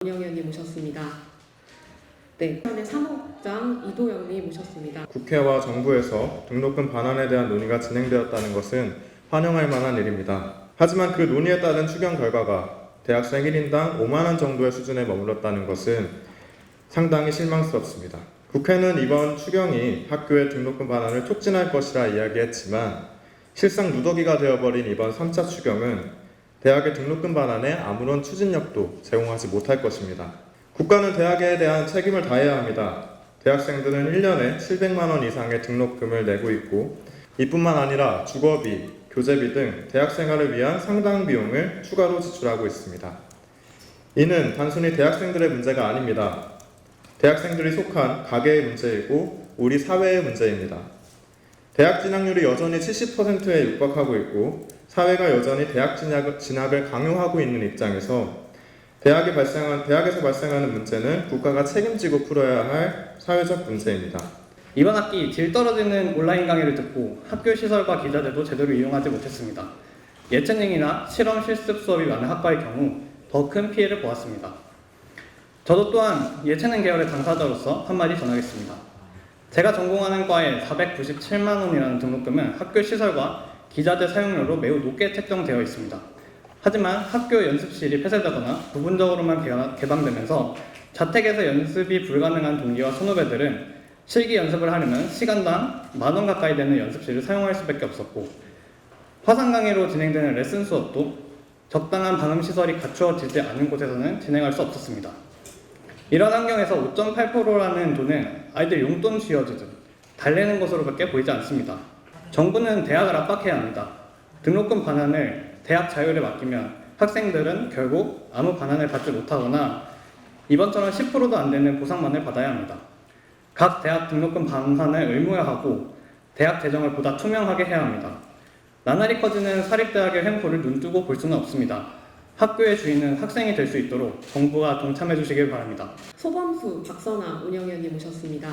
운영위원님 모셨습니다. 네, 사무국장 이도영님 모셨습니다. 국회와 정부에서 등록금 반환에 대한 논의가 진행되었다는 것은 환영할 만한 일입니다. 하지만 그 논의에 따른 추경 결과가 대학생 1인당 5만 원 정도의 수준에 머물렀다는 것은 상당히 실망스럽습니다. 국회는 이번 추경이 학교의 등록금 반환을 촉진할 것이라 이야기했지만 실상 누더기가 되어버린 이번 3차 추경은 대학의 등록금 반환에 아무런 추진력도 제공하지 못할 것입니다. 국가는 대학에 대한 책임을 다해야 합니다. 대학생들은 1년에 700만 원 이상의 등록금을 내고 있고 이뿐만 아니라 주거비, 교재비 등 대학 생활을 위한 상당 비용을 추가로 지출하고 있습니다. 이는 단순히 대학생들의 문제가 아닙니다. 대학생들이 속한 가계의 문제이고 우리 사회의 문제입니다. 대학 진학률이 여전히 70%에 육박하고 있고 사회가 여전히 대학 진학을 강요하고 있는 입장에서 대학에서 발생하는 문제는 국가가 책임지고 풀어야 할 사회적 문제입니다. 이번 학기 질 떨어지는 온라인 강의를 듣고 학교 시설과 기자재도 제대로 이용하지 못했습니다. 예체능이나 실험 실습 수업이 많은 학과의 경우 더 큰 피해를 보았습니다. 저도 또한 예체능 계열의 당사자로서 한마디 전하겠습니다. 제가 전공하는 과의 497만 원이라는 등록금은 학교 시설과 기자재 사용료로 매우 높게 책정되어 있습니다. 하지만 학교 연습실이 폐쇄되거나 부분적으로만 개방되면서 자택에서 연습이 불가능한 동기와 선후배들은 실기 연습을 하려면 시간당 10,000원 가까이 되는 연습실을 사용할 수밖에 없었고 화상 강의로 진행되는 레슨 수업도 적당한 방음 시설이 갖추어지지 않은 곳에서는 진행할 수 없었습니다. 이런 환경에서 5.8%라는 돈은 아이들 용돈 쥐어주듯 달래는 것으로밖에 보이지 않습니다. 정부는 대학을 압박해야 합니다. 등록금 반환을 대학 자율에 맡기면 학생들은 결국 아무 반환을 받지 못하거나 이번처럼 10%도 안 되는 보상만을 받아야 합니다. 각 대학 등록금 반환을 의무화하고 대학 재정을 보다 투명하게 해야 합니다. 나날이 커지는 사립대학의 횡포를 눈뜨고 볼 수는 없습니다. 학교의 주인은 학생이 될 수 있도록 정부가 동참해 주시길 바랍니다. 소범수 박선아 운영위원님 모셨습니다.